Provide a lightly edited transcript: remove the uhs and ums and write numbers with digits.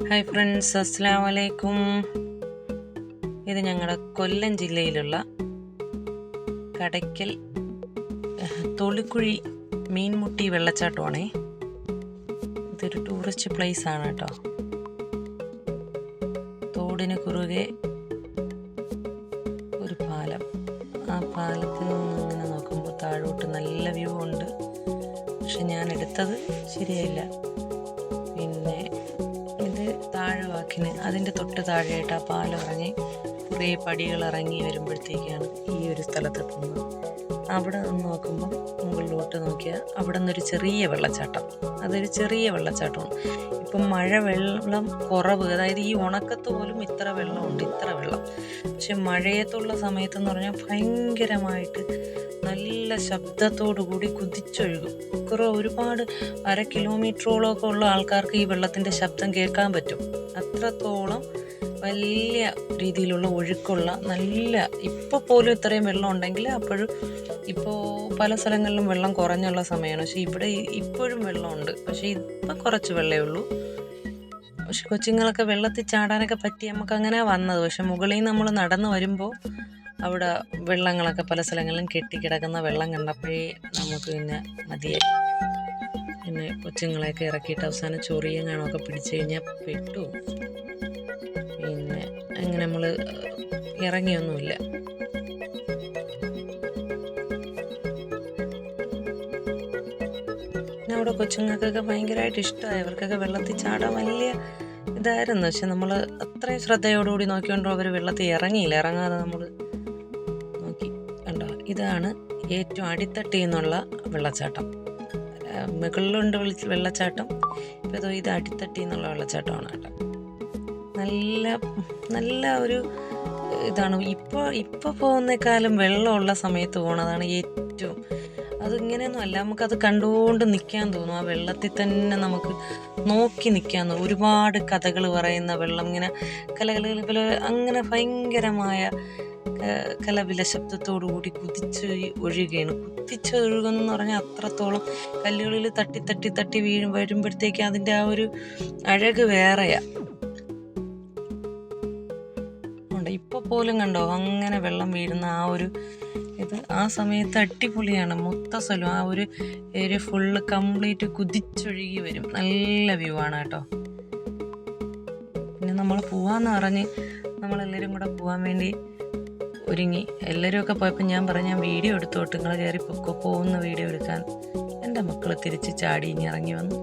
Hi friends, അസ്സലാമു അലൈക്കും. ഇത് ഞങ്ങളുടെ കൊല്ലം ജില്ലയിലുള്ള കടയ്ക്കൽ തൊളിക്കുഴി മീൻമുട്ടി വെള്ളച്ചാട്ടമാണേ. ഇതൊരു ടൂറിസ്റ്റ് പ്ലേസ് ആണ് കേട്ടോ. തോടിന് കുറുകെ ഒരു പാലം. ആ പാലത്തിൽ നിന്ന് ഇങ്ങനെ നോക്കുമ്പോൾ താഴോട്ട് നല്ല വ്യൂ ഉണ്ട്. പക്ഷെ ഞാൻ എടുത്തത് ശരിയായില്ല. പിന്നെ ഇത് താഴെ വാക്കിന് അതിൻ്റെ തൊട്ട് താഴെയായിട്ട് ആ പാലം ഇറങ്ങി കുറേ പടികൾ ഇറങ്ങി വരുമ്പോഴത്തേക്കാണ് ഈ ഒരു സ്ഥലത്തെത്തുന്നത്. അവിടെ നിന്ന് നോക്കുമ്പോൾ മുകളിലോട്ട് നോക്കിയാൽ അവിടെ നിന്നൊരു ചെറിയ വെള്ളച്ചാട്ടം. അതൊരു ചെറിയ വെള്ളച്ചാട്ടമാണ്. ഇപ്പം വെള്ളം കുറവ്, അതായത് ഈ ഉണക്കത്ത് പോലും ഇത്ര വെള്ളമുണ്ട്, ഇത്ര വെള്ളം. പക്ഷെ മഴയത്തുള്ള സമയത്തെന്ന് പറഞ്ഞാൽ ഭയങ്കരമായിട്ട് നല്ല ശബ്ദത്തോടു കൂടി കുതിച്ചൊഴുകും. ഒരുപാട് 1/2 കിലോമീറ്ററോളമൊക്കെ ഉള്ള ആൾക്കാർക്ക് ഈ വെള്ളത്തിൻ്റെ ശബ്ദം കേൾക്കാൻ പറ്റും. അത്രത്തോളം വലിയ രീതിയിലുള്ള ഒഴുക്കുള്ള നല്ല, ഇപ്പോൾ പോലും ഇത്രയും വെള്ളം ഉണ്ടെങ്കിൽ അപ്പോഴും ഇപ്പോൾ പല സ്ഥലങ്ങളിലും വെള്ളം കുറഞ്ഞുള്ള സമയമാണ്. പക്ഷേ ഇവിടെ ഇപ്പോഴും വെള്ളമുണ്ട്. പക്ഷേ ഇപ്പം കുറച്ച് വെള്ളമേ ഉള്ളൂ. പക്ഷെ കൊച്ചുങ്ങളൊക്കെ വെള്ളത്തിൽ ചാടാനൊക്കെ പറ്റി നമുക്ക് അങ്ങനെ വന്നത്. പക്ഷെ മുകളിൽ നിന്ന് നമ്മൾ നടന്നു വരുമ്പോൾ അവിടെ വെള്ളങ്ങളൊക്കെ പല സ്ഥലങ്ങളിലും കെട്ടിക്കിടക്കുന്ന വെള്ളം കണ്ടപ്പോഴേ നമുക്ക് പിന്നെ മതിയായി. പിന്നെ കൊച്ചുങ്ങളെയൊക്കെ ഇറക്കിയിട്ട് അവസാനം ചൊറിയങ്ങാണൊക്കെ പിടിച്ചു കഴിഞ്ഞാൽ പെട്ടു. പിന്നെ അങ്ങനെ നമ്മൾ ഇറങ്ങിയൊന്നുമില്ല. പിന്നെ അവിടെ കൊച്ചുങ്ങൾക്കൊക്കെ ഭയങ്കരമായിട്ട് ഇഷ്ടമായി. അവർക്കൊക്കെ വെള്ളത്തിൽ ചാടാൻ വലിയ ഇതായിരുന്നു. പക്ഷെ നമ്മൾ അത്രയും ശ്രദ്ധയോടുകൂടി നോക്കിക്കൊണ്ടോ അവർ വെള്ളത്തിൽ ഇറങ്ങിയില്ല. ഇറങ്ങാതെ നമ്മൾ നോക്കി. കണ്ടോ, ഇതാണ് ഏറ്റവും അടിത്തട്ടിൽ നിന്നുള്ള വെള്ളച്ചാട്ടം. മുകളിലുണ്ട് വെള്ളച്ചാട്ടം. ഇപ്പോൾ ഇത് അടിത്തട്ടിൽ നിന്നുള്ള വെള്ളച്ചാട്ടമാണ് കേട്ടോ. നല്ല നല്ല ഒരു ഇതാണ്. ഇപ്പോൾ പോകുന്നേക്കാളും വെള്ളമുള്ള സമയത്ത് പോകണതാണ് ഏറ്റവും. അതിങ്ങനെയൊന്നും അല്ല, നമുക്കത് കണ്ടുകൊണ്ട് നിൽക്കാൻ തോന്നും. ആ വെള്ളത്തിൽ തന്നെ നമുക്ക് നോക്കി നിൽക്കാൻ തോന്നും. ഒരുപാട് കഥകൾ പറയുന്ന വെള്ളം ഇങ്ങനെ കലകല അങ്ങനെ ഭയങ്കരമായ കലപില ശബ്ദത്തോടു കൂടി കുതിച്ച് ഒഴുകുകയാണ്. കുതിച്ചൊഴുകുന്നെന്ന് പറഞ്ഞാൽ അത്രത്തോളം കല്ലുകളിൽ തട്ടി തട്ടി തട്ടി വരുമ്പോഴത്തേക്ക് അതിൻ്റെ ആ ഒരു അഴക് വേറെയാണ്. ഇപ്പോൾ പോലും കണ്ടോ അങ്ങനെ വെള്ളം വീഴുന്ന ആ ഒരു ഇത് ആ സമയത്ത് അടിപൊളിയാണ്. മൊത്ത സ്ഥലം ആ ഒരു ഏരിയ ഫുള്ള് കംപ്ലീറ്റ് കുതിച്ചൊഴുകി വരും. നല്ല വ്യൂ ആണ് കേട്ടോ. പിന്നെ നമ്മൾ പോവാന്ന് പറഞ്ഞ് നമ്മളെല്ലാവരും കൂടെ പോകാൻ വേണ്ടി ഒരുങ്ങി. എല്ലാവരും ഒക്കെ പോയപ്പോൾ ഞാൻ വീഡിയോ എടുത്തോട്ട് നിങ്ങൾ കയറി പോകുന്ന വീഡിയോ എടുക്കാൻ. എൻ്റെ മക്കൾ തിരിച്ച് ചാടി ഇറങ്ങി വന്നു.